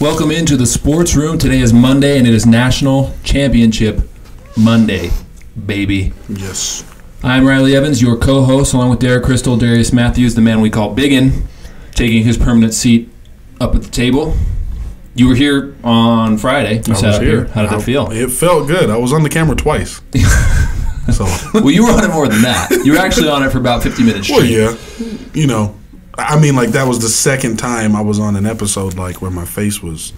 Welcome into the sports room. Today is Monday, and it is National Championship Monday, baby. Yes. I'm Riley Evans, your co-host, along with Derek Crystal, Darius Matthews, the man we call Biggen, taking his permanent seat up at the table. You were here on Friday. You sat up here. How did that feel? It felt good. I was on the camera twice. So. Well, you were on it more than that. You were actually on it for about 50 minutes straight. Well, yeah. You know, I mean, like, that was the second time I was on an episode, like, where my face was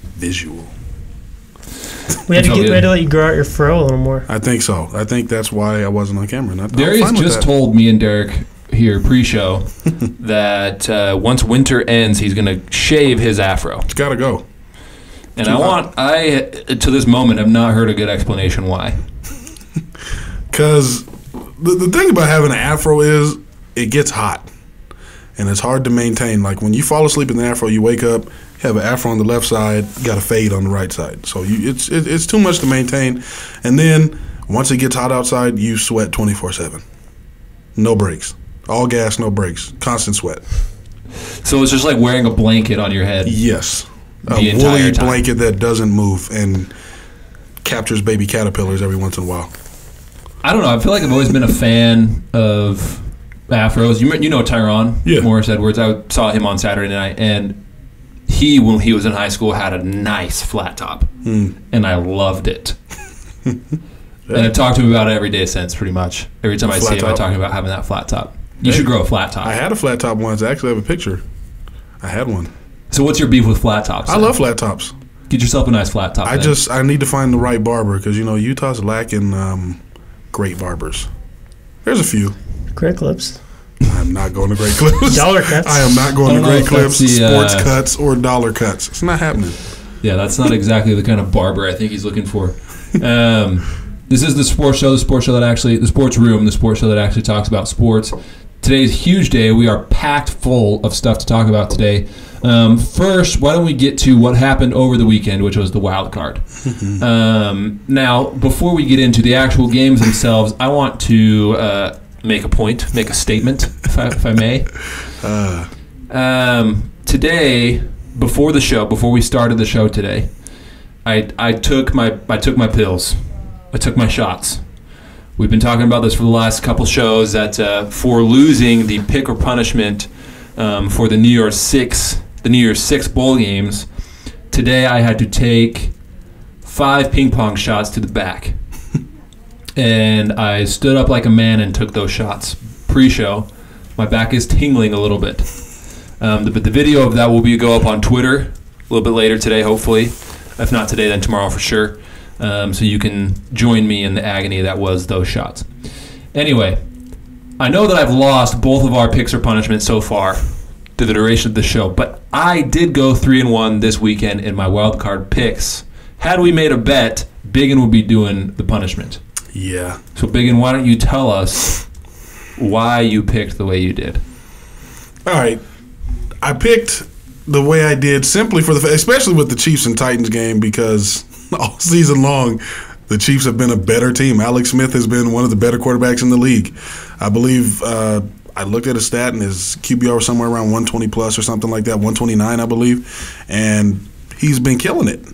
visual. We had to let you grow out your fro a little more. I think so. I think that's why I wasn't on camera. Darius just told me and Derek here pre-show that once winter ends, he's going to shave his afro. It's got to go. And I to this moment, have not heard a good explanation why. Because the thing about having an afro is it gets hot. And it's hard to maintain. Like, when you fall asleep in the afro, you wake up, have an afro on the left side, got a fade on the right side. So it's too much to maintain. And then once it gets hot outside, you sweat 24/7. No breaks. All gas, no breaks. Constant sweat. So it's just like wearing a blanket on your head. Yes. A woolly blanket that doesn't move and captures baby caterpillars every once in a while. I don't know. I feel like I've always been a fan of afros. You know Tyrone Morris Edwards. I saw him on Saturday night, and he, when he was in high school, had a nice flat top, and I loved it. And I've talked to him about it every day since, pretty much. Every time I see him, I talk about having that flat top. You should grow a flat top. I had a flat top once. I actually have a picture. I had one. So what's your beef with flat tops? I love flat tops. Get yourself a nice flat top. I need to find the right barber because, you know, Utah's lacking great barbers. There's a few. Great Clips. I'm not going to Great Clips. Dollar Cuts. I am not going to Great Clips, Sports Cuts, or Dollar Cuts. It's not happening. Yeah, that's not exactly the kind of barber I think he's looking for. This is the sports show, the sports room, the sports show that actually talks about sports. Today's a huge day. We are packed full of stuff to talk about today. First, why don't we get to what happened over the weekend, which was the wild card. Now, before we get into the actual games themselves, I want to make a statement, if I may. Today, before we started the show today, I took my pills. I took my shots. We've been talking about this for the last couple shows that for losing the pick or punishment for the New Year's Six bowl games, today I had to take 5 ping pong shots to the back. And I stood up like a man and took those shots pre-show. My back is tingling a little bit. But the video of that will go up on Twitter a little bit later today, hopefully. If not today, then tomorrow for sure. So you can join me in the agony that was those shots. Anyway, I know that I've lost both of our picks or punishments so far through the duration of the show, but I did go 3-1 this weekend in my wild card picks. Had we made a bet, Biggen would be doing the punishment. Yeah. So Biggen, why don't you tell us why you picked the way you did? All right. I picked the way I did simply especially with the Chiefs and Titans game, because all season long, the Chiefs have been a better team. Alex Smith has been one of the better quarterbacks in the league. I believe I looked at a stat, and his QBR was somewhere around 120 plus or something like that, 129, I believe. And he's been killing it.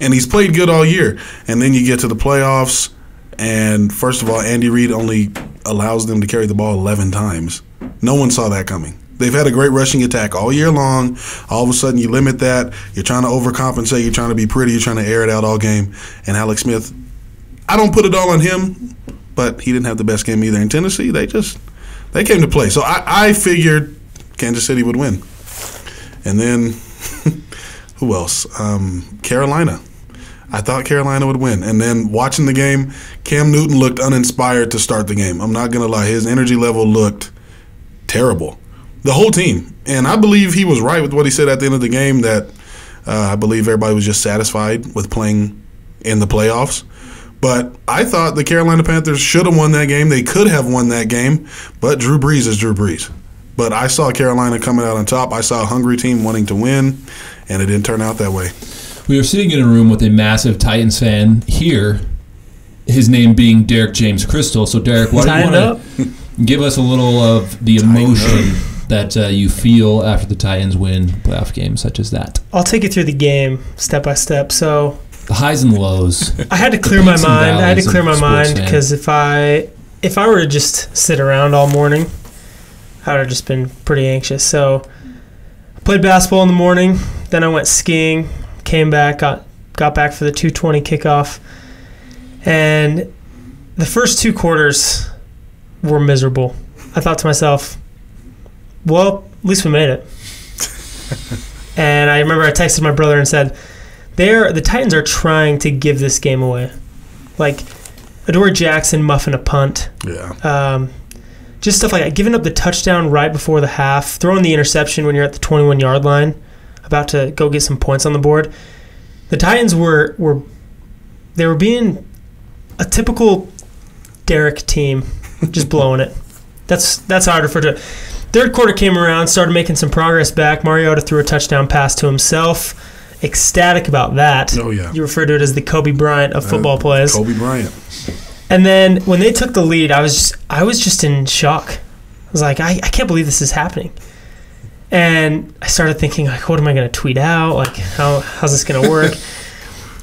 And he's played good all year. And then you get to the playoffs, and first of all, Andy Reid only allows them to carry the ball 11 times. No one saw that coming. They've had a great rushing attack all year long. All of a sudden, you limit that. You're trying to overcompensate. You're trying to be pretty. You're trying to air it out all game. And Alex Smith, I don't put it all on him, but he didn't have the best game either. In Tennessee, they came to play. So I figured Kansas City would win. And then, who else? Carolina. I thought Carolina would win. And then watching the game, Cam Newton looked uninspired to start the game. I'm not going to lie. His energy level looked terrible. The whole team. And I believe he was right with what he said at the end of the game, that I believe everybody was just satisfied with playing in the playoffs. But I thought the Carolina Panthers should have won that game. They could have won that game, but Drew Brees is Drew Brees. But I saw Carolina coming out on top. I saw a hungry team wanting to win, and it didn't turn out that way. We were sitting in a room with a massive Titans fan here, his name being Derek James Crystal. So, Derek, why don't you want to give us a little of the emotion that you feel after the Titans win playoff games such as that? I'll take you through the game step by step. So the highs and lows. I had to clear my mind. I had to clear my mind because if I were to just sit around all morning, I would have just been pretty anxious. So I played basketball in the morning. Then I went skiing. Came back. Got back for the 2:20 kickoff. And the first 2 quarters were miserable. I thought to myself, well, at least we made it. And I remember I texted my brother and said, the Titans are trying to give this game away. Like, Adoree Jackson muffing a punt. Yeah. Just stuff like that. Giving up the touchdown right before the half. Throwing the interception when you're at the 21-yard line. About to go get some points on the board. The Titans were being a typical Derek team. Just blowing it. That's how I refer to it. Third quarter came around, started making some progress back. Mariota threw a touchdown pass to himself. Ecstatic about that. Oh, yeah. You refer to it as the Kobe Bryant of football plays. Kobe Bryant. And then when they took the lead, I was just in shock. I was like, I can't believe this is happening. And I started thinking, like, what am I going to tweet out? Like, how's this going to work?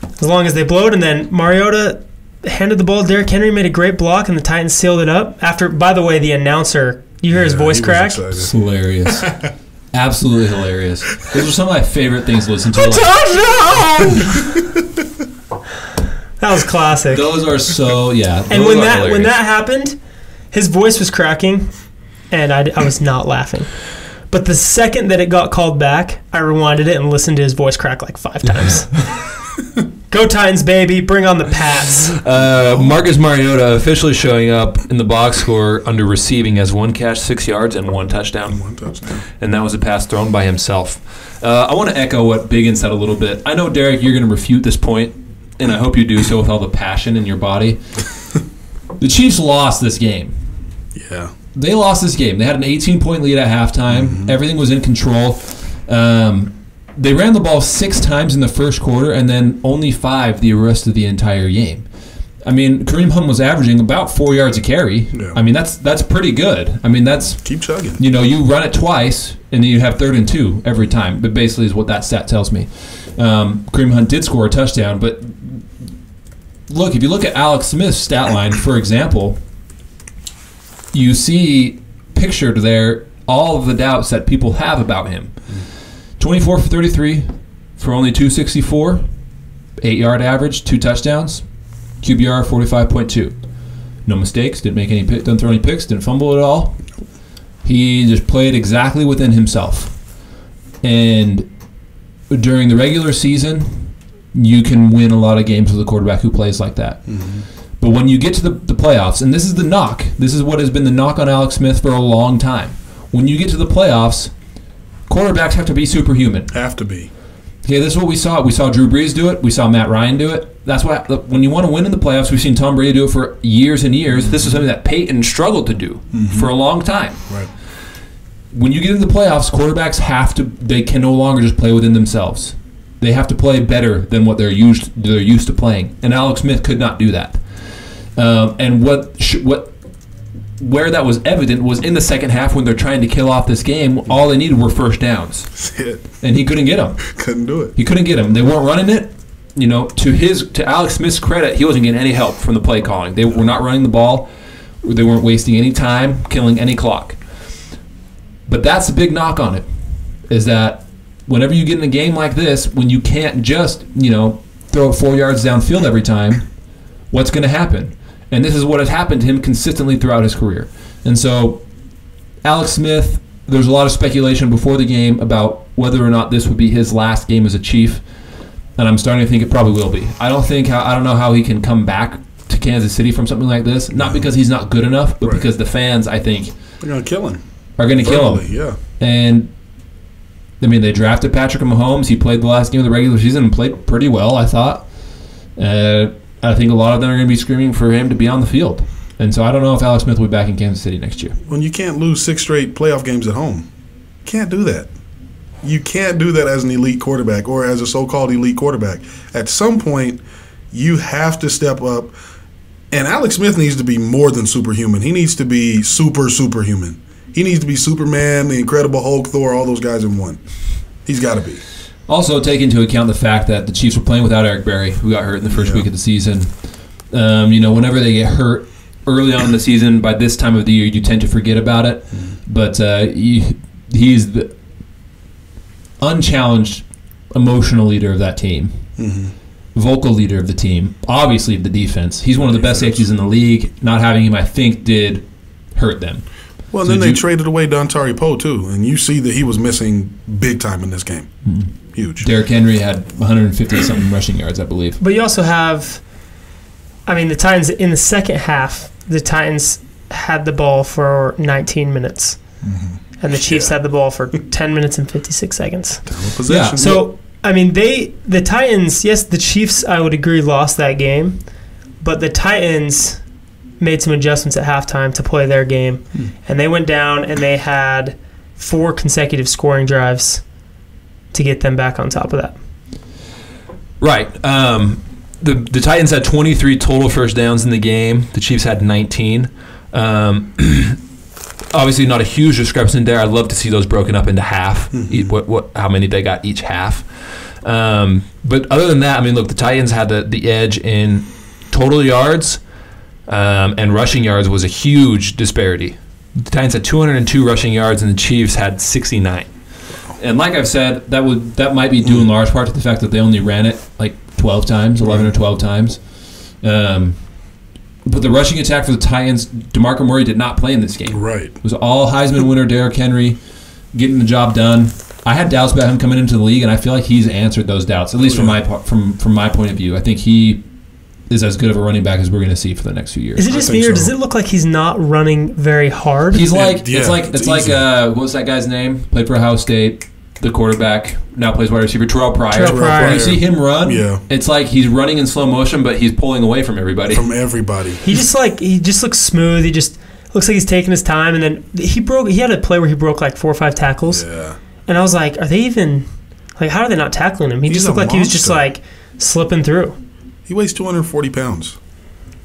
As long as they blow it. And then Mariota handed the ball to Derrick Henry, made a great block, and the Titans sealed it up. After, by the way, the announcer, you hear his voice crack? It's hilarious. Absolutely hilarious. Those are some of my favorite things to listen to. That was classic. Those are so, yeah. And when that happened, his voice was cracking, and I was not laughing. But the second that it got called back, I rewinded it and listened to his voice crack like 5 times. Go Titans, baby. Bring on the Pats. Marcus Mariota officially showing up in the box score under receiving as 1 catch, 6 yards, and 1 touchdown. 1 touchdown. And that was a pass thrown by himself. I want to echo what Biggen said a little bit. I know, Derek, you're going to refute this point, and I hope you do so with all the passion in your body. The Chiefs lost this game. Yeah. They lost this game. They had an 18-point lead at halftime. Mm-hmm. Everything was in control. They ran the ball 6 times in the first quarter and then only 5 the rest of the entire game. I mean, Kareem Hunt was averaging about 4 yards a carry. Yeah. I mean, that's pretty good. I mean, that's... Keep chugging. You know, you run it twice and then you have 3rd and 2 every time. But basically is what that stat tells me. Kareem Hunt did score a touchdown. But look, if you look at Alex Smith's stat line, for example, you see pictured there all of the doubts that people have about him. 24 for 33 for only 264, 8-yard average, 2 touchdowns, QBR 45.2. No mistakes, didn't throw any picks, didn't fumble at all. He just played exactly within himself. And during the regular season, you can win a lot of games with a quarterback who plays like that. Mm-hmm. But when you get to the playoffs, and this is the knock, this is what has been the knock on Alex Smith for a long time. When you get to the playoffs, quarterbacks have to be superhuman. Have to be. Okay, this is what we saw. We saw Drew Brees do it. We saw Matt Ryan do it. That's why when you want to win in the playoffs, we've seen Tom Brady do it for years and years. This is something that Peyton struggled to do for a long time. Right. When you get into the playoffs, quarterbacks they can no longer just play within themselves. They have to play better than what they're used to playing. And Alex Smith could not do that. And where that was evident was in the second half when they're trying to kill off this game. All they needed were first downs, that's it. And he couldn't get them. Couldn't do it. He couldn't get them. They weren't running it. You know, to Alex Smith's credit, he wasn't getting any help from the play calling. They were not running the ball. They weren't wasting any time, killing any clock. But that's the big knock on it, is that whenever you get in a game like this, when you can't just throw it 4 yards downfield every time, what's going to happen? And this is what has happened to him consistently throughout his career. And so, Alex Smith, there's a lot of speculation before the game about whether or not this would be his last game as a Chief. And I'm starting to think it probably will be. I don't know how he can come back to Kansas City from something like this. Not because he's not good enough, but because the fans, I think, they're going to kill him. Are going to kill him. Yeah. And I mean, they drafted Patrick Mahomes. He played the last game of the regular season and played pretty well, I thought. I think a lot of them are going to be screaming for him to be on the field. And so I don't know if Alex Smith will be back in Kansas City next year. When you can't lose 6 straight playoff games at home, you can't do that. You can't do that as an elite quarterback or as a so-called elite quarterback. At some point, you have to step up. And Alex Smith needs to be more than superhuman. He needs to be superhuman. He needs to be Superman, the Incredible Hulk, Thor, all those guys in one. He's got to be. Also, take into account the fact that the Chiefs were playing without Eric Berry, who got hurt in the first week of the season. Whenever they get hurt early on in the season, by this time of the year, you tend to forget about it. But he's the unchallenged emotional leader of that team, vocal leader of the team, obviously of the defense. He's one of the best safeties in the league. Not having him, I think, did hurt them. Well, then they traded away Dontari Poe, too, and you see that he was missing big time in this game. Huge. Derrick Henry had 150-something rushing yards, I believe. But you also have, the Titans, in the second half, the Titans had the ball for 19 minutes, and the Chiefs had the ball for 10 minutes and 56 seconds. Possession. Yeah. So, the Titans, yes, the Chiefs, I would agree, lost that game, but the Titans made some adjustments at halftime to play their game, and they went down and they had 4 consecutive scoring drives to get them back on top of that. Right. The Titans had 23 total first downs in the game. The Chiefs had 19. Obviously, not a huge discrepancy there. I'd love to see those broken up into half. How many they got each half. But other than that, look, the Titans had the edge in total yards. And rushing yards was a huge disparity. The Titans had 202 rushing yards, and the Chiefs had 69. And like I've said, that might be due in large part to the fact that they only ran it like 12 times, 11 or 12 times. But the rushing attack for the Titans, DeMarco Murray did not play in this game. Right. It was all Heisman winner Derrick Henry getting the job done. I had doubts about him coming into the league, and I feel like he's answered those doubts, at least from my point of view. I think he is as good of a running back as we're going to see for the next few years. Is it just me, or does it look like he's not running very hard? He's like, it's like what was that guy's name? Played for Ohio State, the quarterback, now plays wide receiver, Terrell Pryor. When you see him run, it's like he's running in slow motion, but he's pulling away from everybody. He just looks smooth. He just looks like he's taking his time, and then he had a play where he broke like 4 or 5 tackles. Yeah. And I was like, are they even, how are they not tackling him? He just looked like he was just like slipping through. He weighs 240 pounds.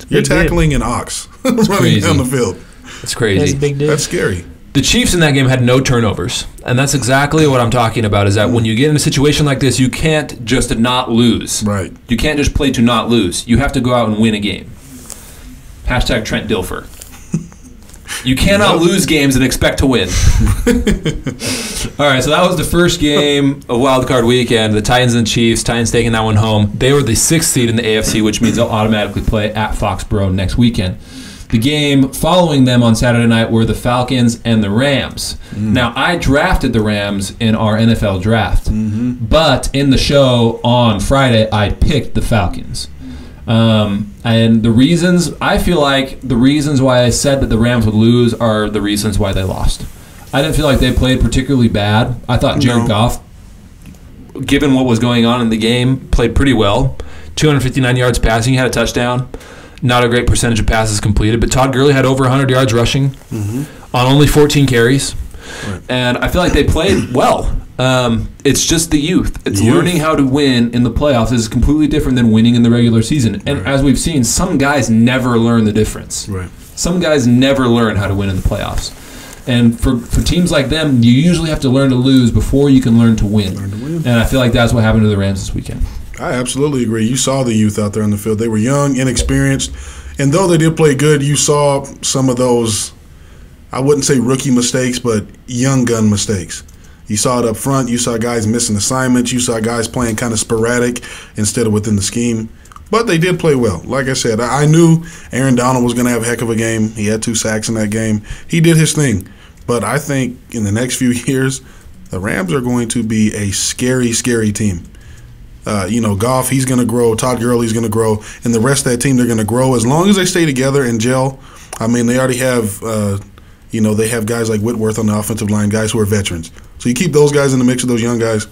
You're tackling an ox running down the field. That's crazy. That's a big dude. That's scary. The Chiefs in that game had no turnovers, and that's exactly what I'm talking about, is that when you get in a situation like this, you can't just not lose. Right. You can't just play to not lose. You have to go out and win a game. Hashtag Trent Dilfer. You cannot lose games and expect to win. All right, so that was the first game of Wild Card Weekend. The Titans and the Chiefs. Titans taking that one home. They were the 6th seed in the AFC, which means they'll automatically play at Foxborough next weekend. The game following them on Saturday night were the Falcons and the Rams. Now, I drafted the Rams in our NFL draft, but in the show on Friday, I picked the Falcons. And I feel like the reasons why I said that the Rams would lose are the reasons why they lost. I didn't feel like they played particularly bad. I thought Jared Goff, given what was going on in the game, played pretty well. 259 yards passing, he had a touchdown. Not a great percentage of passes completed, but Todd Gurley had over 100 yards rushing on only 14 carries. Right. And I feel like they played well. It's just the youth. It's learning how to win in the playoffs is completely different than winning in the regular season. And as we've seen, some guys never learn the difference. Right. Some guys never learn how to win in the playoffs. And for teams like them, you usually have to learn to lose before you can learn to win. And I feel like that's what happened to the Rams this weekend. I absolutely agree. You saw the youth out there on the field. They were young, inexperienced. And though they did play good, you saw some of those, I wouldn't say rookie mistakes, but young gun mistakes. You saw it up front. You saw guys missing assignments. You saw guys playing kind of sporadic instead of within the scheme. But they did play well. Like I said, I knew Aaron Donald was going to have a heck of a game. He had 2 sacks in that game. He did his thing. But I think in the next few years, the Rams are going to be a scary, scary team. Goff, he's going to grow. Todd Gurley's going to grow. And the rest of that team, they're going to grow. As long as they stay together and gel, they already have, they have guys like Whitworth on the offensive line, guys who are veterans. So you keep those guys in the mix of those young guys,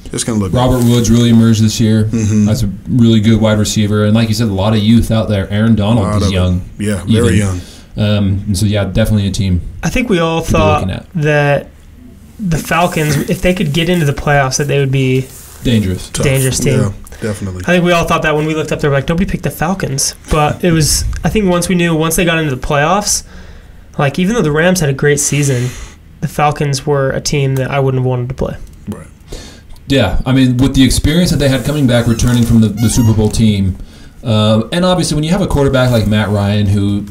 it's going to look Robert good. Woods really emerged this year. That's a really good wide receiver. And like you said, a lot of youth out there. Aaron Donald is young. Yeah, very young. Definitely a team. I think we all thought that the Falcons, if they could get into the playoffs, that they would be dangerous team. Yeah, definitely. I think we all thought that when we looked up there, we're like, nobody picked the Falcons. But it was, I think once they got into the playoffs, like, even though the Rams had a great season, the Falcons were a team that I wouldn't have wanted to play. Right. Yeah, I mean, with the experience that they had coming back, returning from the Super Bowl team, and obviously when you have a quarterback like Matt Ryan who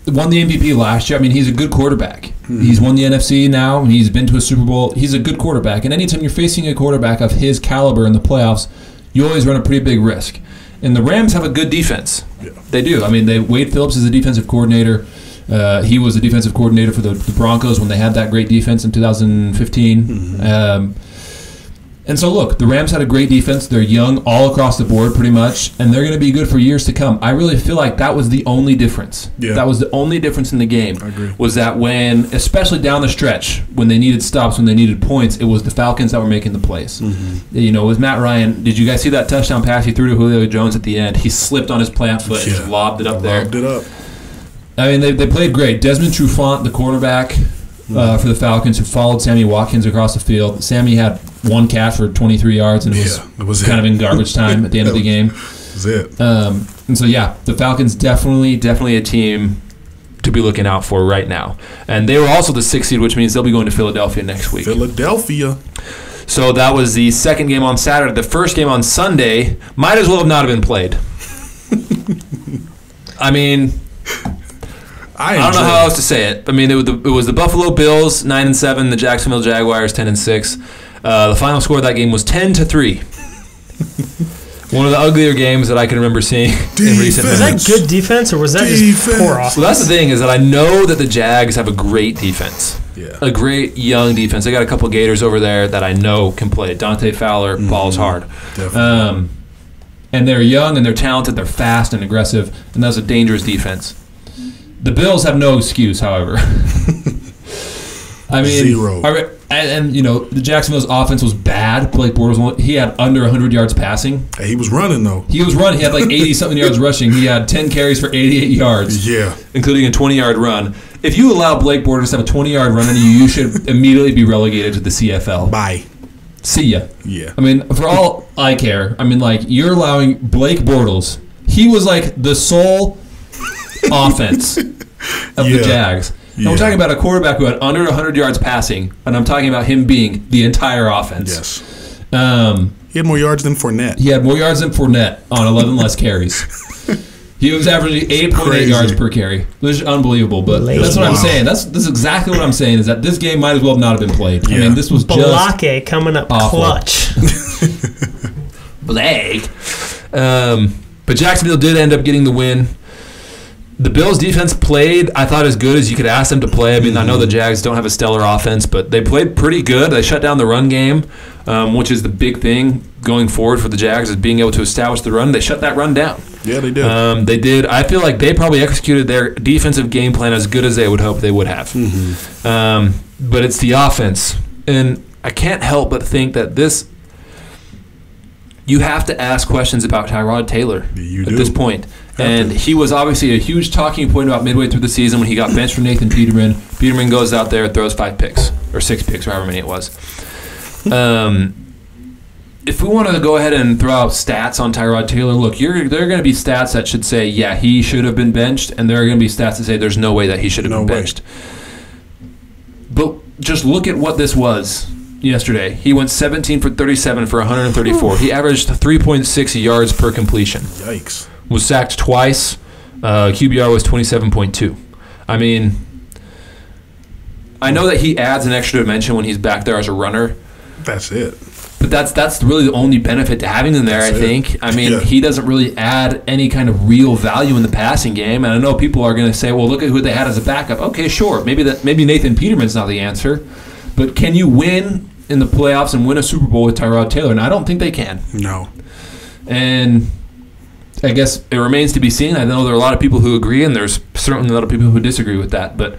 won the MVP last year, I mean, he's a good quarterback. Mm-hmm. He's won the NFC now, and he's been to a Super Bowl. He's a good quarterback, and anytime you're facing a quarterback of his caliber in the playoffs, you always run a pretty big risk. And the Rams have a good defense. Yeah. They do. I mean, Wade Phillips is a defensive coordinator. He was a defensive coordinator for the Broncos when they had that great defense in 2015. Mm-hmm. And so, look, the Rams had a great defense. They're young all across the board pretty much, and they're going to be good for years to come. I really feel like that was the only difference. Yeah. That was the only difference in the game. I agree. Was that when, especially down the stretch, when they needed stops, when they needed points, it was the Falcons that were making the plays. Mm-hmm. You know, it was Matt Ryan. Did you guys see that touchdown pass he threw to Julio Jones at the end? He slipped on his plant foot and just lobbed it up there. Lobbed it up. I mean, they played great. Desmond Trufant, the quarterback for the Falcons, who followed Sammy Watkins across the field. Sammy had one catch for 23 yards, and it was kind of in garbage time at the end of the game. That was it. And so, yeah, the Falcons definitely a team to be looking out for right now. And they were also the 6th seed, which means they'll be going to Philadelphia next week. Philadelphia. So that was the second game on Saturday. The first game on Sunday might as well have not have been played. I mean, I don't know how else to say it. I mean, it was the Buffalo Bills 9-7, the Jacksonville Jaguars 10-6. The final score of that game was 10-3. One of the uglier games that I can remember seeing in recent memory. Was that good defense, or was that just poor offense? Well, that's the thing, is that I know that the Jags have a great defense. Yeah. A great young defense. They got a couple of Gators over there that I know can play. Dante Fowler balls hard. Definitely. And they're young, and they're talented, they're fast and aggressive, and that's a dangerous defense. The Bills have no excuse, however. I mean, zero. And you know, the Jacksonville's offense was bad. Blake Bortles, he had under 100 yards passing. Hey, he was running, though. He was running. He had like 80-something yards rushing. He had 10 carries for 88 yards. Yeah. Including a 20-yard run. If you allow Blake Bortles to have a 20-yard run on you, you should immediately be relegated to the CFL. Bye. See ya. Yeah. I mean, for all I care, I mean, like, you're allowing Blake Bortles. He was like the sole offense of the Jags. And we're talking about a quarterback who had under 100 yards passing, and I'm talking about him being the entire offense. Yes. He had more yards than Fournette. He had more yards than Fournette on 11 less carries. He was averaging 8.8 yards per carry. Which is unbelievable, but that's what I'm saying. That's exactly what I'm saying, is that this game might as well not have been played. Yeah. I mean, this was Balake coming up awful. Clutch. Blake. But Jacksonville did end up getting the win. The Bills' defense played, I thought, as good as you could ask them to play. I mean, I know the Jags don't have a stellar offense, but they played pretty good. They shut down the run game, which is the big thing going forward for the Jags, is being able to establish the run. They shut that run down. Yeah, they did. They did. I feel like they probably executed their defensive game plan as good as they would hope they would have. Mm-hmm. But it's the offense. And I can't help but think that you have to ask questions about Tyrod Taylor at this point. And he was obviously a huge talking point about midway through the season when he got benched for Nathan Peterman. Peterman goes out there and throws 5 picks, or 6 picks, or however many it was. If we want to go ahead and throw out stats on Tyrod Taylor, look, there are going to be stats that should say, yeah, he should have been benched, and there are going to be stats that say there's no way that he should have been benched. But just look at what this was yesterday. He went 17 for 37 for 134. He averaged 3.6 yards per completion. Yikes. Was sacked twice. QBR was 27.2. I mean, I know that he adds an extra dimension when he's back there as a runner. That's it. But that's really the only benefit to having him there, I think. I mean, he doesn't really add any kind of real value in the passing game. And I know people are going to say, well, look at who they had as a backup. Okay, sure. Maybe Nathan Peterman's not the answer. But can you win in the playoffs and win a Super Bowl with Tyrod Taylor? And I don't think they can. No. And I guess it remains to be seen. I know there are a lot of people who agree, and there's certainly a lot of people who disagree with that. But,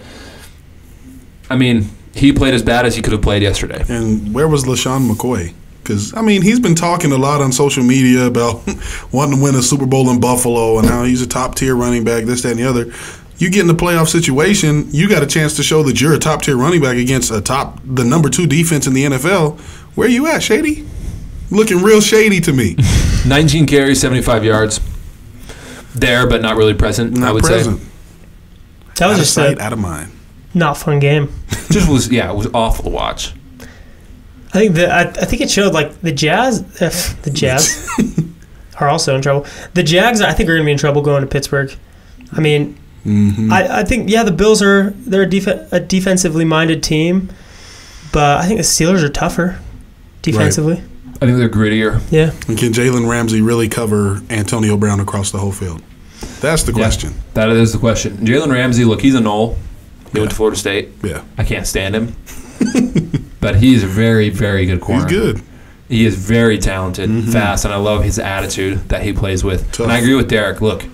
I mean, he played as bad as he could have played yesterday. And where was LaShawn McCoy? Because, I mean, he's been talking a lot on social media about wanting to win a Super Bowl in Buffalo and how he's a top-tier running back, this, that, and the other. You get in the playoff situation, you got a chance to show that you're a top-tier running back against the number 2 defense in the NFL. Where you at, Shady? Looking real shady to me. 19 carries, 75 yards. There, but not really present, I would say. That was out just of sight, out of mind. Not fun game. It was awful to watch. I think it showed like the Jazz are also in trouble. The Jags, I think, are going to be in trouble going to Pittsburgh. I mean, I think the Bills they're a defensively minded team, but I think the Steelers are tougher defensively. Right. I think they're grittier. Yeah. And can Jalen Ramsey really cover Antonio Brown across the whole field? That's the question. That is the question. Jalen Ramsey, look, he's a Knoll. He went to Florida State. Yeah. I can't stand him. But he's a very, very good corner. He's good. He is very talented, fast, and I love his attitude that he plays with. Tough. And I agree with Derek. Look,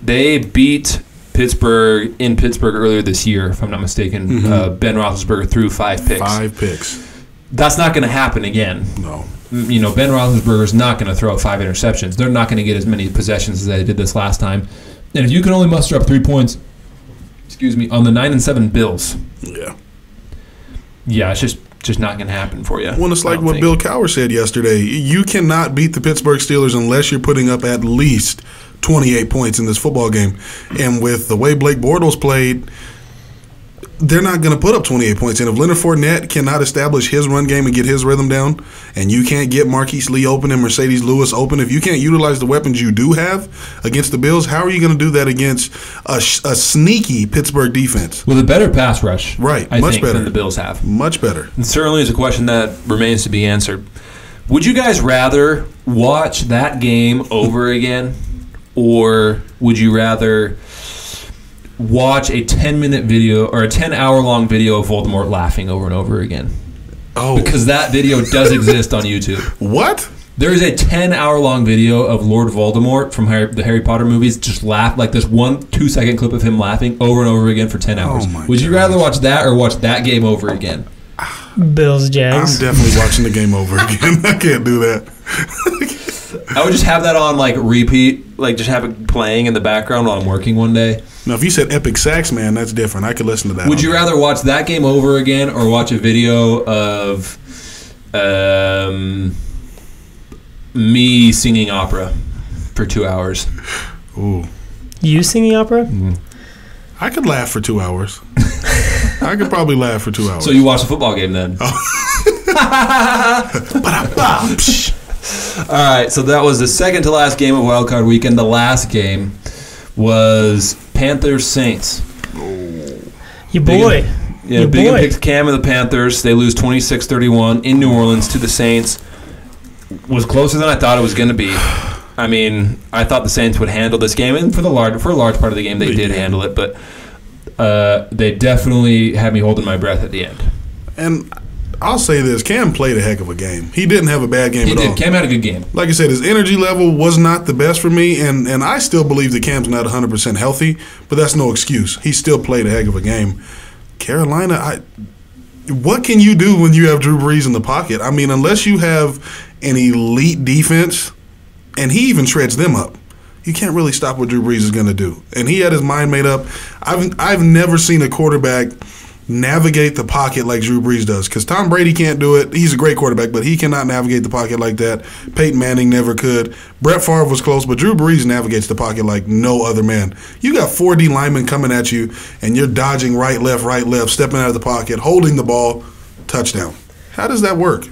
they beat Pittsburgh in Pittsburgh earlier this year, if I'm not mistaken. Ben Roethlisberger threw 5 picks. 5 picks. That's not going to happen again. No. Ben Roethlisberger's not going to throw 5 interceptions. They're not going to get as many possessions as they did this last time. And if you can only muster up 3 points, on the 9-7 Bills. Yeah, it's just not going to happen for you. Well, it's like what Bill Cowher said yesterday. You cannot beat the Pittsburgh Steelers unless you're putting up at least 28 points in this football game. And with the way Blake Bortles played, they're not going to put up 28 points. And if Leonard Fournette cannot establish his run game and get his rhythm down, and you can't get Marquise Lee open and Mercedes Lewis open, if you can't utilize the weapons you do have against the Bills, how are you going to do that against a sneaky Pittsburgh defense? With a better pass rush, right? I much think, better than the Bills have. Much better. And certainly is a question that remains to be answered. Would you guys rather watch that game over again, or would you rather watch a 10-minute video or a 10-hour-long video of Voldemort laughing over and over again? Oh. Because that video does exist on YouTube. What? There is a 10-hour-long video of Lord Voldemort from the Harry Potter movies just laugh, like this 1-2-second clip of him laughing over and over again for 10 hours. Would you rather watch that or watch that game over again? Bills, Jags. I'm definitely watching the game over again. I can't do that. I would just have that on like repeat, like just have it playing in the background while I'm working one day. Now, if you said Epic Sax Man, that's different. I could listen to that. Would you rather watch that game over again or watch a video of me singing opera for 2 hours? Ooh. You singing opera? Mm-hmm. I could laugh for 2 hours. I could probably laugh for 2 hours. So you watch a football game then? All right, so that was the second to last game of Wildcard Weekend. The last game was Panthers-Saints. Your boy. Biggen picked Cam and the Panthers. They lose 26-31 in New Orleans to the Saints. Was closer than I thought it was going to be. I mean, I thought the Saints would handle this game, and for a large part of the game, they did handle it, but they definitely had me holding my breath at the end. And I'll say this, Cam played a heck of a game. He didn't have a bad game at all. He did. Cam had a good game. Like I said, his energy level was not the best for me, and I still believe that Cam's not 100% healthy, but that's no excuse. He still played a heck of a game. Carolina, what can you do when you have Drew Brees in the pocket? I mean, unless you have an elite defense, and he even shreds them up, you can't really stop what Drew Brees is going to do. And he had his mind made up. I've never seen a quarterback navigate the pocket like Drew Brees does, because Tom Brady can't do it. He's a great quarterback, but he cannot navigate the pocket like that. Peyton Manning never could. Brett Favre was close, but Drew Brees navigates the pocket like no other man. You got 4 D linemen coming at you, and you're dodging right, left, stepping out of the pocket, holding the ball, touchdown. How does that work?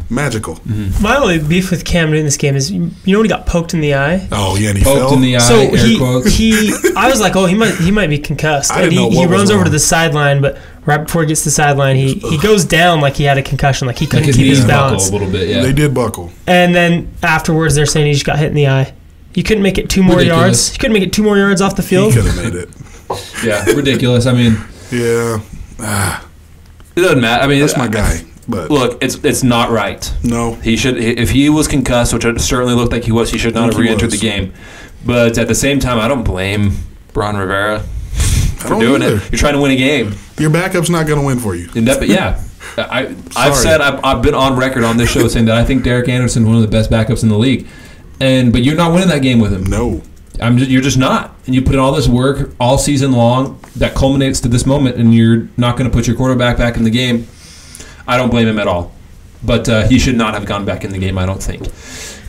Magical. Mm-hmm. My only beef with Cam in this game is, you know, when he got poked in the eye. Oh yeah, and he poked fell in the eye. So I was like, oh, he might be concussed. And he runs over to the sideline, but right before he gets to the sideline, he goes down like he had a concussion, like he couldn't keep his balance. A little bit, yeah. They did buckle. And then afterwards, they're saying he just got hit in the eye. You couldn't make it 2 more yards. You couldn't make it 2 more yards off the field. He could have made it. Yeah, ridiculous. I mean, yeah, it doesn't matter. I mean, that's my guy. But look, it's not right. No, he should. If he was concussed, which it certainly looked like he was, he should not have re-entered the game. But at the same time, I don't blame Ron Rivera for doing it. You're trying to win a game. Your backup's not going to win for you. But yeah, I've said I've been on record on this show saying that I think Derek Anderson is one of the best backups in the league, but you're not winning that game with him. No, you're just not. And you put in all this work all season long that culminates to this moment, and you're not going to put your quarterback back in the game. I don't blame him at all. But he should not have gone back in the game, I don't think.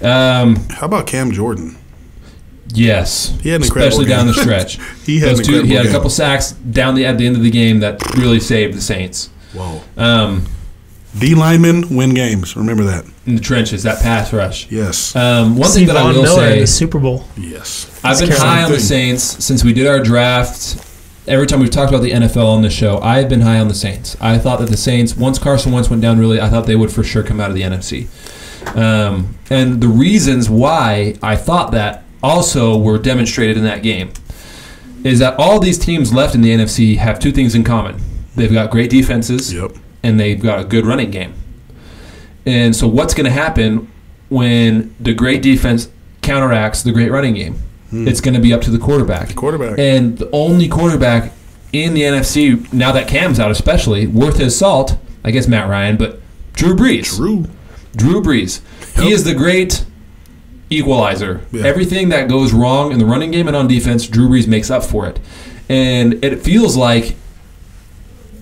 How about Cam Jordan? Yes, he had an incredible especially game. Down the stretch. He had a couple sacks at the end of the game that really saved the Saints. Whoa. D linemen win games. Remember that. In the trenches, that pass rush. Yes. One thing that I will say, in the Super Bowl. Yes. I've been high on the Saints since we did our draft. Every time we've talked about the NFL on this show, I've been high on the Saints. I thought that the Saints, once Carson Wentz went down, I thought they would for sure come out of the NFC. And the reasons why I thought that also were demonstrated in that game is that all these teams left in the NFC have two things in common. They've got great defenses, and they've got a good running game. And so what's going to happen when the great defense counteracts the great running game? It's going to be up to the quarterback. And the only quarterback in the NFC, now that Cam's out especially, worth his salt, I guess Matt Ryan, but Drew Brees. Drew Brees. He is the great equalizer. Yeah. Everything that goes wrong in the running game and on defense, Drew Brees makes up for it. And it feels like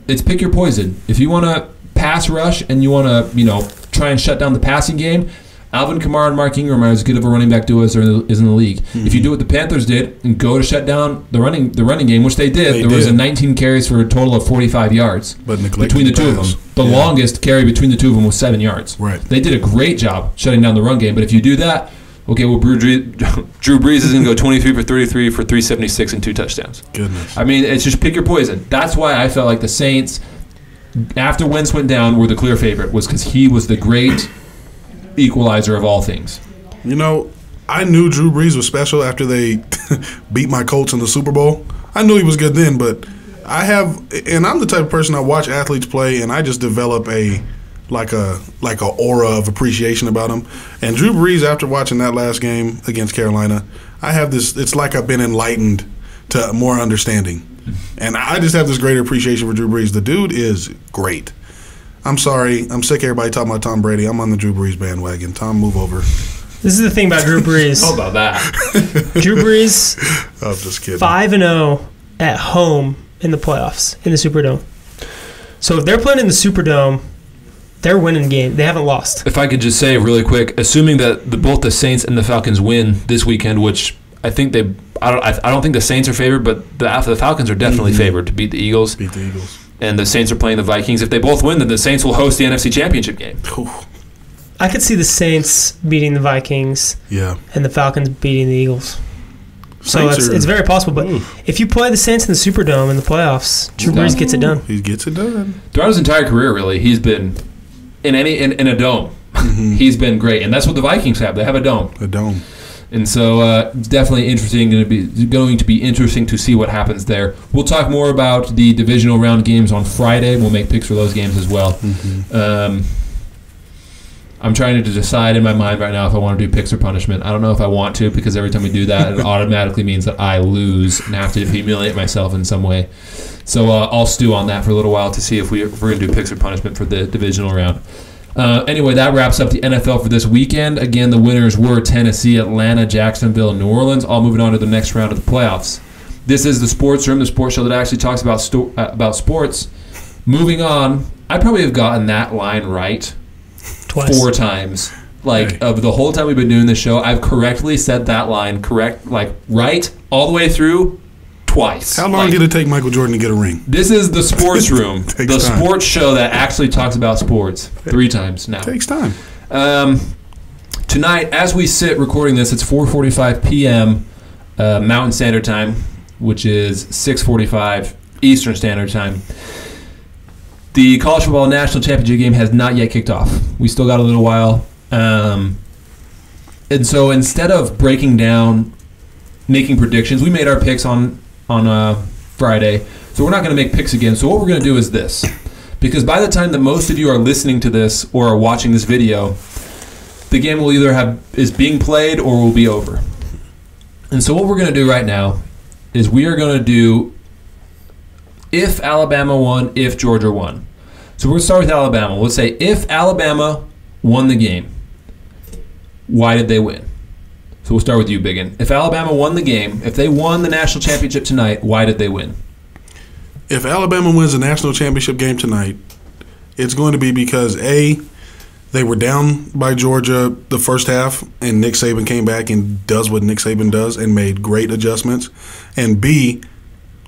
it's pick your poison. If you want to pass rush and you want to, try and shut down the passing game, Alvin Kamara and Mark Ingram are as good of a running back duo as there is in the league. If you do what the Panthers did and go to shut down the running game, which they did, there was a 19 carries for a total of 45 yards between the two of them. The longest carry between the two of them was 7 yards. Right. They did a great job shutting down the run game, but if you do that, okay, well, Drew Brees is going to go 23 for 33 for 376 and 2 touchdowns. Goodness. I mean, it's just pick your poison. That's why I felt like the Saints, after Wentz went down, were the clear favorite, was because he was the great equalizer of all things. I knew Drew Brees was special after they beat my Colts in the Super Bowl. I knew he was good then, but I'm the type of person, I watch athletes play and I just develop a aura of appreciation about him. And Drew Brees, after watching that last game against Carolina, I have this, it's like I've been enlightened to more understanding. And I just have this greater appreciation for Drew Brees. The dude is great. I'm sorry. I'm sick of everybody talking about Tom Brady. I'm on the Drew Brees bandwagon. Tom, move over. This is the thing about Drew Brees. How about that? Drew Brees, I'm just kidding. 5-0 at home in the playoffs, in the Superdome. So if they're playing in the Superdome, they're winning game. They haven't lost. If I could just say really quick, assuming that both the Saints and the Falcons win this weekend, which I think I don't think the Saints are favored, but the Falcons are definitely favored to beat the Eagles. And the Saints are playing the Vikings. If they both win, then the Saints will host the NFC Championship game. I could see the Saints beating the Vikings and the Falcons beating the Eagles. So it's very possible. But if you play the Saints in the Superdome in the playoffs, Drew Brees gets it done. He gets it done. Throughout his entire career, really, he's been in a dome. He's been great. And that's what the Vikings have. They have a dome. A dome. And so it's definitely going to be interesting to see what happens there. We'll talk more about the divisional round games on Friday. We'll make picks for those games as well. I'm trying to decide in my mind right now if I want to do picks or punishment. I don't know if I want to, because every time we do that, it automatically means that I lose and have to humiliate myself in some way. So I'll stew on that for a little while to see if we're going to do picks or punishment for the divisional round. Anyway, that wraps up the NFL for this weekend. Again, the winners were Tennessee, Atlanta, Jacksonville, and New Orleans, all moving on to the next round of the playoffs. This is the Sports Room, the sports show that actually talks about sports. Moving on, I probably have gotten that line right twice. 4 times. Of the whole time we've been doing this show, I've correctly said that line right all the way through twice. How long did it take Michael Jordan to get a ring? This is the Sports Room, the sports show that actually talks about sports 3 times now. Takes time. Tonight, as we sit recording this, it's 4:45 p.m. Mountain Standard Time, which is 6:45 Eastern Standard Time. The College Football National Championship game has not yet kicked off. We still got a little while. And so instead of breaking down, making predictions, we made our picks on Friday. So we're not going to make picks again. So what we're going to do is this. Because by the time that most of you are listening to this or are watching this video, the game will either is being played or will be over. And so what we're going to do right now is we are going to do if Alabama won, if Georgia won. So we're going to start with Alabama. Let's say if Alabama won the game, why did they win? So we'll start with you, Biggen. If Alabama won the game, if they won the national championship tonight, why did they win? If Alabama wins the national championship game tonight, it's going to be because, A, they were down by Georgia the first half, and Nick Saban came back and does what Nick Saban does and made great adjustments. And B,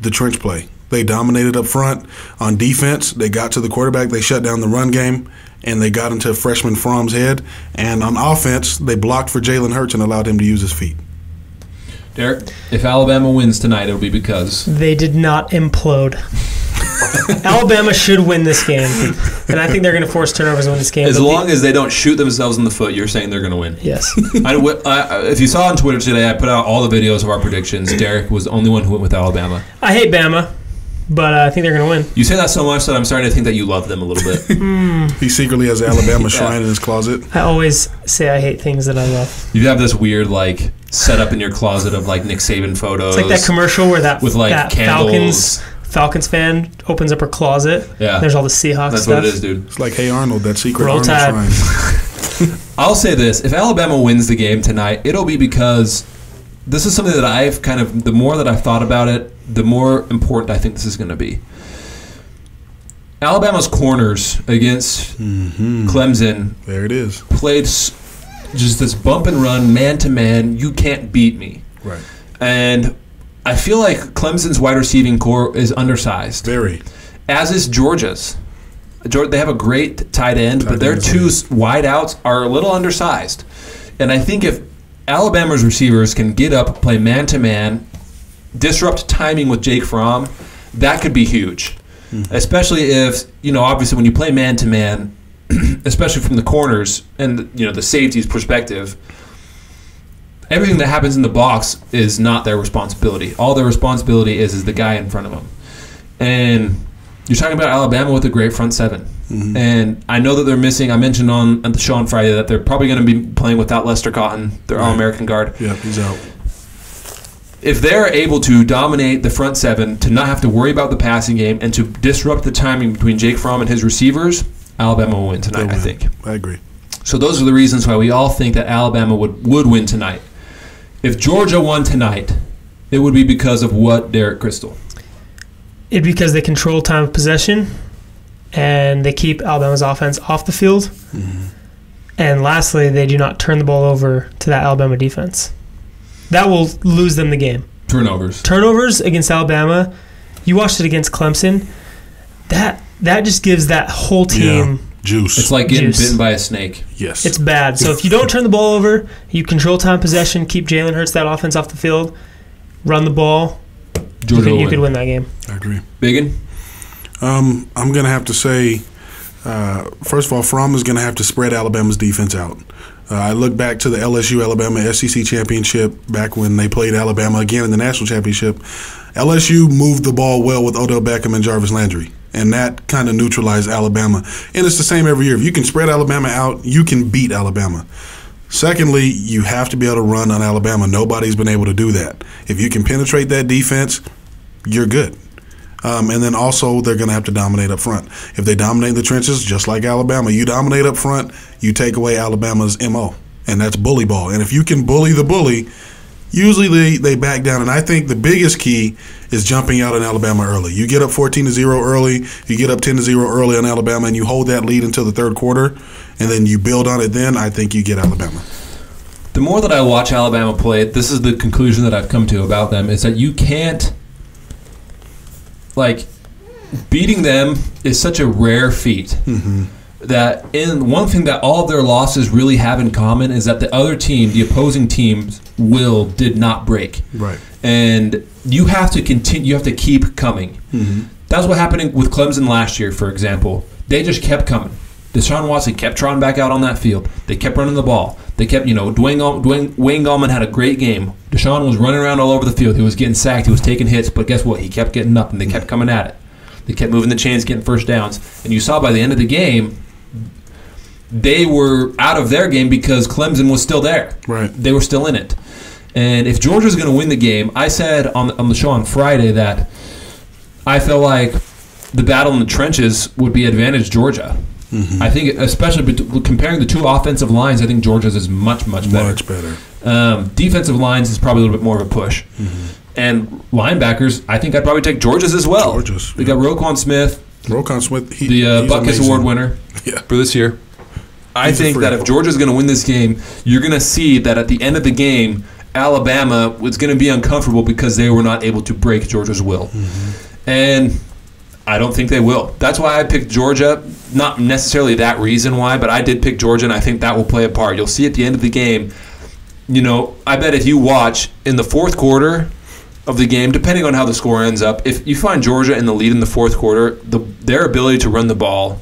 the trench play. They dominated up front. On defense, they got to the quarterback. They shut down the run game, and they got into freshman Fromm's head. And on offense, they blocked for Jalen Hurts and allowed him to use his feet. Derek, if Alabama wins tonight, it'll be because they did not implode. Alabama should win this game, and I think they're going to force turnovers to win this game. As long as they don't shoot themselves in the foot, you're saying they're going to win. Yes. If you saw on Twitter today, I put out all the videos of our predictions. Derek was the only one who went with Alabama. I hate Bama, but I think they're going to win. You say that so much that I'm starting to think that you love them a little bit. He secretly has Alabama shrine in his closet. I always say I hate things that I love. You have this weird setup in your closet of Nick Saban photos. It's like that commercial where that candles. Falcons fan opens up her closet. Yeah. There's all the Seahawks That's stuff. what it is, dude. It's like, hey, Arnold, that secret Roll Arnold shrine. I'll say this. If Alabama wins the game tonight, it'll be because this is something that I've the more that I've thought about it, the more important I think this is going to be. Alabama's corners against Clemson. There it is. Played just this bump and run, man-to-man. You can't beat me. Right. And I feel like Clemson's wide receiving core is undersized. Very. As is Georgia's. They have a great tight end, but their two wideouts are a little undersized. And I think if Alabama's receivers can get up, play man-to-man, disrupt timing with Jake Fromm, that could be huge. Mm-hmm. Especially if, obviously when you play man-to-man, especially from the corners and, the safety's perspective, everything that happens in the box is not their responsibility. All their responsibility is the guy in front of them. And you're talking about Alabama with a great front seven. Mm-hmm. And I know that they're missing, I mentioned on the show on Friday that they're probably going to be playing without Lester Cotton, their All-American guard. Yeah, he's out. If they're able to dominate the front seven, to not have to worry about the passing game, and to disrupt the timing between Jake Fromm and his receivers, Alabama will win tonight, I think. I agree. So those are the reasons why we all think that Alabama would win tonight. If Georgia won tonight, it would be because of what, Derek Crystal? It'd be because they control time of possession and they keep Alabama's offense off the field. Mm-hmm. And lastly, they do not turn the ball over to that Alabama defense. That will lose them the game. Turnovers against Alabama. You watched it against Clemson. That just gives that whole team juice. It's like getting bitten by a snake. Yes. It's bad. So if you don't turn the ball over, you control time possession, keep Jalen Hurts, that offense off the field, run the ball, you could win that game. I agree. Biggen? I'm going to have to say, first of all, Fromm is going to have to spread Alabama's defense out. I look back to the LSU-Alabama SEC championship back when they played Alabama again in the national championship. LSU moved the ball well with Odell Beckham and Jarvis Landry, and that kind of neutralized Alabama. And it's the same every year. If you can spread Alabama out, you can beat Alabama. Secondly, you have to be able to run on Alabama. Nobody's been able to do that. If you can penetrate that defense, you're good. And then also they're going to have to dominate up front. If they dominate the trenches, just like Alabama, you dominate up front, you take away Alabama's MO, and that's bully ball. And if you can bully the bully, usually they back down. And I think the biggest key is jumping out on Alabama early. You get up 14-0 early, you get up 10-0 early on Alabama, and you hold that lead until the third quarter, and then you build on it then, I think you get Alabama. The more that I watch Alabama play, this is the conclusion that I've come to about them, is that you can't, beating them is such a rare feat. Mm-hmm. That one thing that all of their losses really have in common is that the other team, the opposing team's will did not break. Right. And you have to continue. You have to keep coming. Mm-hmm. That's what happened with Clemson last year, for example. They just kept coming. Deshaun Watson kept trotting back out on that field. They kept running the ball. They kept, Wayne Gallman had a great game. Deshaun was running around all over the field. He was getting sacked. He was taking hits. But guess what? He kept getting up, and they kept coming at it. They kept moving the chains, getting first downs. And you saw by the end of the game, they were out of their game because Clemson was still there. Right. They were still in it. And if Georgia's going to win the game, I said on the show on Friday that I felt like the battle in the trenches would be advantage Georgia. Mm-hmm. I think, especially comparing the two offensive lines, I think Georgia's is much, much better. Much better. Defensive lines is probably a little bit more of a push. Mm-hmm. And linebackers, I think I'd probably take Georgia's as well. We got Roquan Smith. He's Butkus Award winner for this year. I think that if Georgia's going to win this game, you're going to see that at the end of the game, Alabama was going to be uncomfortable because they were not able to break Georgia's will. Mm-hmm. And I don't think they will. That's why I picked Georgia. Not necessarily that reason why, but I did pick Georgia, and I think that will play a part. You'll see at the end of the game, I bet if you watch in the fourth quarter of the game, depending on how the score ends up, if you find Georgia in the lead in the fourth quarter, their ability to run the ball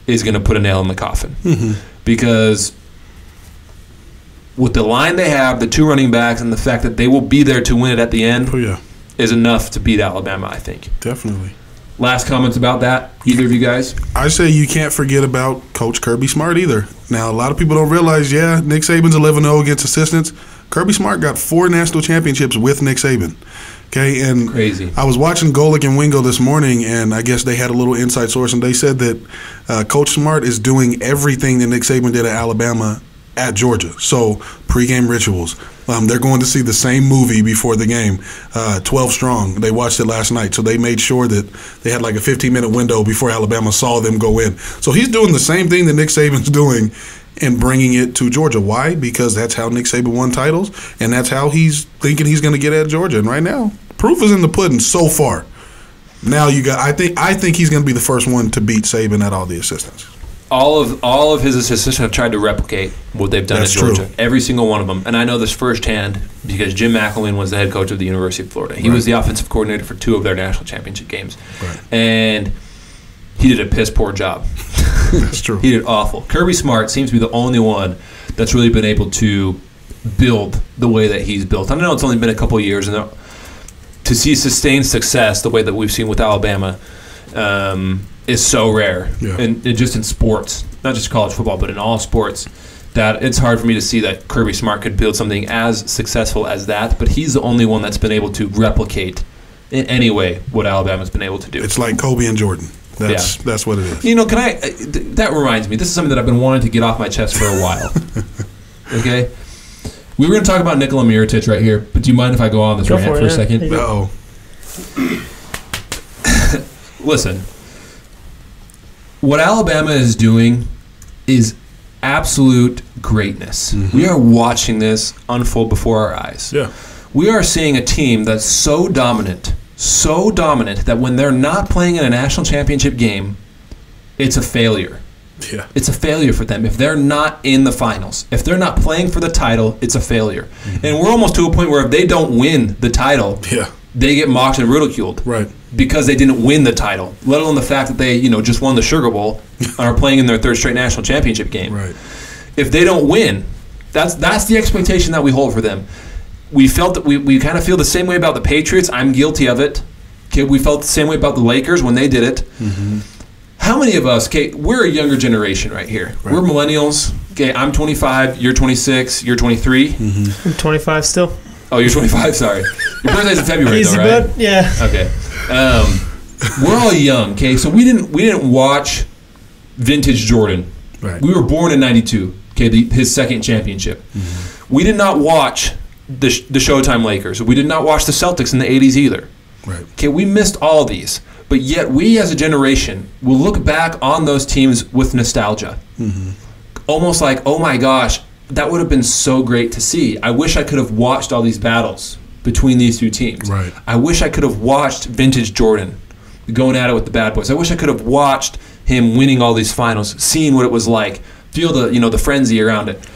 is going to put a nail in the coffin. Mm-hmm. Because with the line they have, the two running backs, and the fact that they will be there to win it at the end is enough to beat Alabama, I think. Definitely. Last comments about that, either of you guys? I say you can't forget about Coach Kirby Smart either. Now, a lot of people don't realize, Nick Saban's 11-0 against assistants. Kirby Smart got 4 national championships with Nick Saban. Okay, and crazy. I was watching Golick and Wingo this morning, and I guess they had a little inside source, and they said that Coach Smart is doing everything that Nick Saban did at Alabama at Georgia. So pregame rituals. They're going to see the same movie before the game, 12 Strong. They watched it last night, so they made sure that they had like a 15-minute window before Alabama saw them go in. So he's doing the same thing that Nick Saban's doing and bringing it to Georgia. Why? Because that's how Nick Saban won titles, and that's how he's thinking he's going to get at Georgia. And right now, proof is in the pudding so far. Now I think he's going to be the first one to beat Saban at all the assistants. All of his assistants have tried to replicate what they've done at Georgia. True. Every single one of them. And I know this firsthand because Jim McElwain was the head coach of the University of Florida. He was the offensive coordinator for 2 of their national championship games. Right. And he did a piss poor job. That's true. He did awful. Kirby Smart seems to be the only one that's really been able to build the way that he's built. I know it's only been a couple of years, and to see sustained success the way that we've seen with Alabama is so rare. Yeah. And just in sports, not just college football, but in all sports, that it's hard for me to see that Kirby Smart could build something as successful as that. But he's the only one that's been able to replicate in any way what Alabama's been able to do. It's like Kobe and Jordan. That's what it is. That reminds me, this is something that I've been wanting to get off my chest for a while. Okay? We were going to talk about Nikola Mirotic right here, but do you mind if I go on this rant for a second? Uh-oh. Listen, what Alabama is doing is absolute greatness. Mm-hmm. We are watching this unfold before our eyes. Yeah. We are seeing a team that's so dominant that when they're not playing in a national championship game, it's a failure. Yeah. It's a failure for them. If they're not in the finals, if they're not playing for the title, it's a failure. Mm-hmm. And we're almost to a point where if they don't win the title, they get mocked and ridiculed. Right. Because they didn't win the title, let alone the fact that they, just won the Sugar Bowl and are playing in their 3rd straight national championship game. Right. If they don't win, that's the expectation that we hold for them. We felt that we kind of feel the same way about the Patriots. I'm guilty of it. Okay, we felt the same way about the Lakers when they did it. Mm-hmm. How many of us, okay, we're a younger generation right here. Right. We're millennials. Okay, I'm 25, you're 26, you're 23. Mm-hmm. I'm 25 still. Oh, you're 25, sorry. Your birthday's in February, easy, though, right? Bud. Yeah. Okay. We're all young, okay? So we didn't watch vintage Jordan. Right. We were born in 92, okay, his 2nd championship. Mm-hmm. We did not watch the Showtime Lakers. We did not watch the Celtics in the 80s either. Right. Okay, we missed all these. But yet we as a generation will look back on those teams with nostalgia. Mm-hmm. Almost like, oh my gosh, that would have been so great to see. I wish I could have watched all these battles between these 2 teams. Right. I wish I could have watched vintage Jordan going at it with the bad boys. I wish I could have watched him winning all these finals, seeing what it was like, feel the frenzy around it.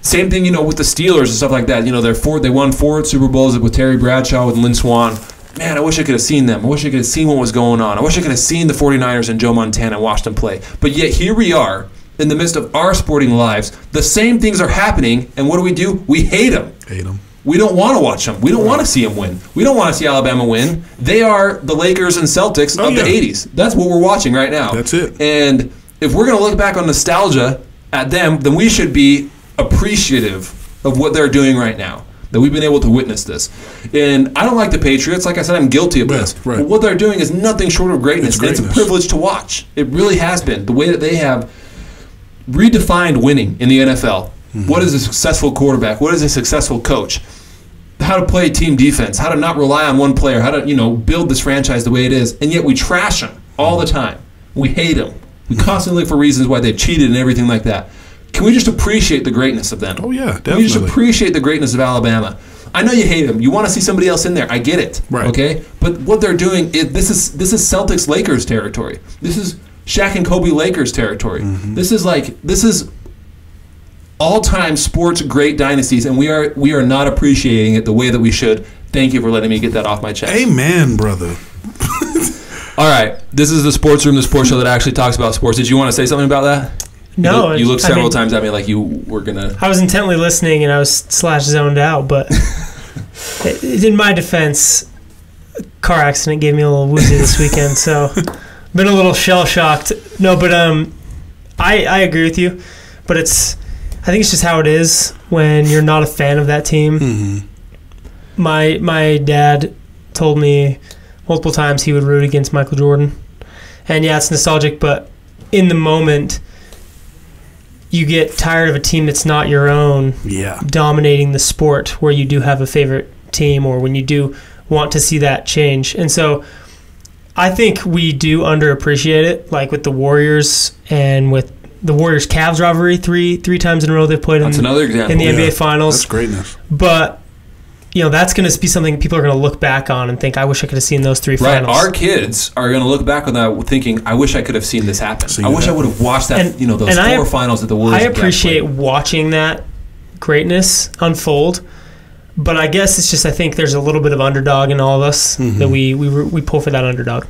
Same thing, with the Steelers and stuff like that. They won 4 Super Bowls with Terry Bradshaw, with Lynn Swann. Man, I wish I could have seen them. I wish I could have seen what was going on. I wish I could have seen the 49ers and Joe Montana and watched them play. But yet here we are in the midst of our sporting lives. The same things are happening, and what do? We hate them. We don't want to watch them. We don't want to see them win. We don't want to see Alabama win. They are the Lakers and Celtics of the 80s. That's what we're watching right now. That's it. And if we're going to look back on nostalgia at them, then we should be appreciative of what they're doing right now, that we've been able to witness this. And I don't like the Patriots. Like I said, I'm guilty of this. Right. But what they're doing is nothing short of greatness. And it's a privilege to watch. It really has been. The way that they have redefined winning in the NFL. Mm-hmm. What is a successful quarterback? What is a successful coach? How to play team defense. How to not rely on one player. How to, build this franchise the way it is. And yet we trash them all the time. We hate them. We constantly look for reasons why they've cheated and everything like that. we just appreciate the greatness of them? Oh, yeah, definitely. Can we just appreciate the greatness of Alabama? I know you hate them. You want to see somebody else in there. I get it. Right. Okay? But what they're doing, this is Celtics-Lakers territory. This is Shaq and Kobe Lakers territory. Mm-hmm. This is all-time sports great dynasties, and we are not appreciating it the way that we should. Thank you for letting me get that off my chest. Amen, brother. All right. This is the Sports Room, the sports show that actually talks about sports. Did you want to say something about that? No. You looked several times at me like you were going to... I was intently listening, and I was /zoned out, but in my defense, a car accident gave me a little woozy this weekend, so been a little shell-shocked. No, but I agree with you, but I think it's just how it is when you're not a fan of that team. Mm-hmm. My dad told me multiple times he would root against Michael Jordan. And yeah, it's nostalgic, but in the moment, you get tired of a team that's not your own dominating the sport where you do have a favorite team or when you do want to see that change. And so I think we do underappreciate it, like with the Warriors and with the Warriors-Cavs rivalry three times in a row they've played another example. In the NBA Finals. That's greatness. But that's going to be something people are going to look back on and think, I wish I could have seen those three finals. Right. Our kids are going to look back on that thinking, I wish I could have seen this happen. I wish I would have watched that, those four finals that the Warriors I appreciate watching that greatness unfold, but I guess it's just I think there's a little bit of underdog in all of us that we pull for that underdog.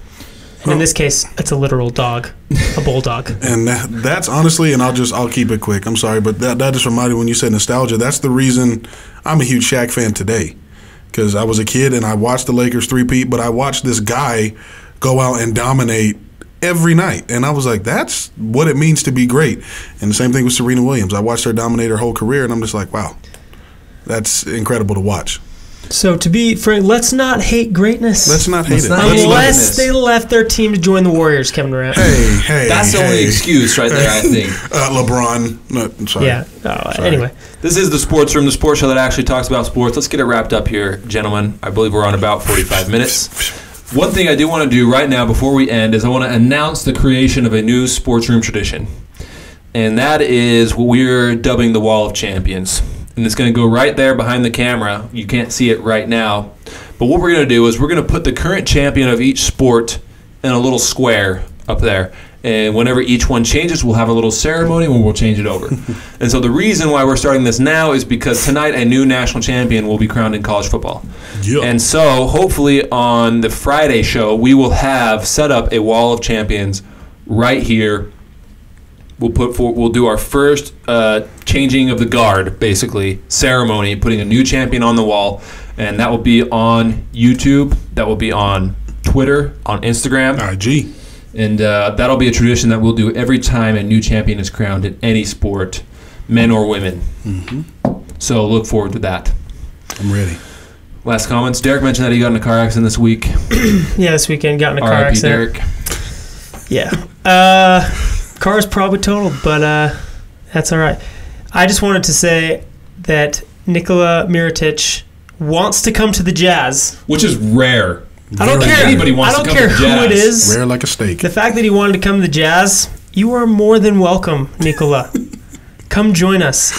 And in this case, it's a literal dog, a bulldog. And that's honestly, and I'll keep it quick. I'm sorry, but that just reminded me when you said nostalgia. That's the reason I'm a huge Shaq fan today, because I was a kid and I watched the Lakers three-peat, but I watched this guy go out and dominate every night, and I was like, that's what it means to be great. And the same thing with Serena Williams. I watched her dominate her whole career, and I'm just like, wow, that's incredible to watch. So to be frank, let's not hate greatness. Let's not hate it. Unless they left their team to join the Warriors, Kevin Durant. Hey. That's the only excuse right there, I think. LeBron. No, I'm sorry. Yeah. Anyway. This is the Sports Room, the sports show that actually talks about sports. Let's get it wrapped up here, gentlemen. I believe we're on about 45 minutes. One thing I do want to do right now before we end is I want to announce the creation of a new Sports Room tradition. And that is what we're dubbing the Wall of Champions. And it's going to go right there behind the camera. You can't see it right now. But what we're going to do is we're going to put the current champion of each sport in a little square up there. And whenever each one changes, we'll have a little ceremony when we'll change it over. And so the reason why we're starting this now is because tonight a new national champion will be crowned in college football. Yeah. And so hopefully on the Friday show, we will have set up a Wall of Champions right here. We'll do our first changing of the guard, basically, ceremony, putting a new champion on the wall, and that will be on YouTube, that will be on Twitter, on Instagram. IG. And that'll be a tradition that we'll do every time a new champion is crowned in any sport, men or women. Mm-hmm. So look forward to that. I'm ready. Last comments. Derek mentioned that he got in a car accident this week. Yeah, this weekend got in a car R.I.P. accident. Derek. Yeah. Car's probably totaled, but that's all right. I just wanted to say that Nikola Mirotic wants to come to the Jazz. Which is rare. I don't care. Anybody wants to come to the Jazz. I don't care who it is. Rare like a steak. The fact that he wanted to come to the Jazz, you are more than welcome, Nikola. Come join us.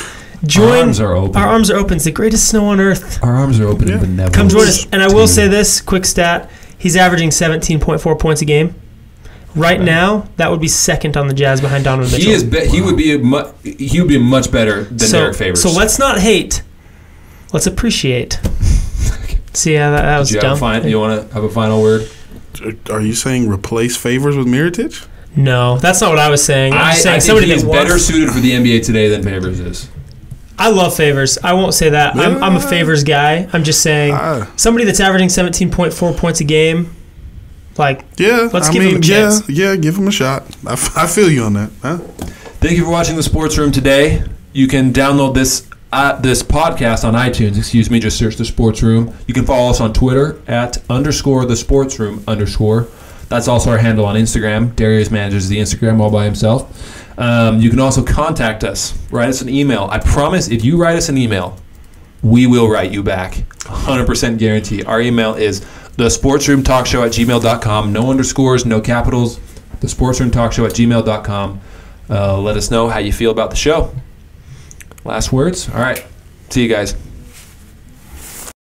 Our arms are open. Our arms are open. It's the greatest snow on earth. Our arms are open in benevolence. Come join us. And I will say this, quick stat. He's averaging 17.4 points a game. Right now, that would be second on the Jazz behind Donovan Mitchell. He would be much better than Derek Favors. So let's not hate. Let's appreciate. See how that was dumb? You want to have a final word? Are you saying replace Favors with Mirotic? No, that's not what I was saying. I think somebody is better suited for the NBA today than Favors is. I love Favors. I won't say that. I'm a Favors guy. I'm just saying somebody that's averaging 17.4 points a game. Let's give him a chance. Yeah, give him a shot. I feel you on that. Huh? Thank you for watching the Sports Room today. You can download this podcast on iTunes. Just search the Sports Room. You can follow us on Twitter at _the Sports Room _ That's also our handle on Instagram. Darius manages the Instagram all by himself. You can also contact us. Write us an email. I promise if you write us an email, we will write you back. 100% guarantee. Our email is thesportsroomtalkshow@gmail.com. No underscores, no capitals. Thesportsroomtalkshow@gmail.com. Let us know how you feel about the show. Last words? All right. See you guys.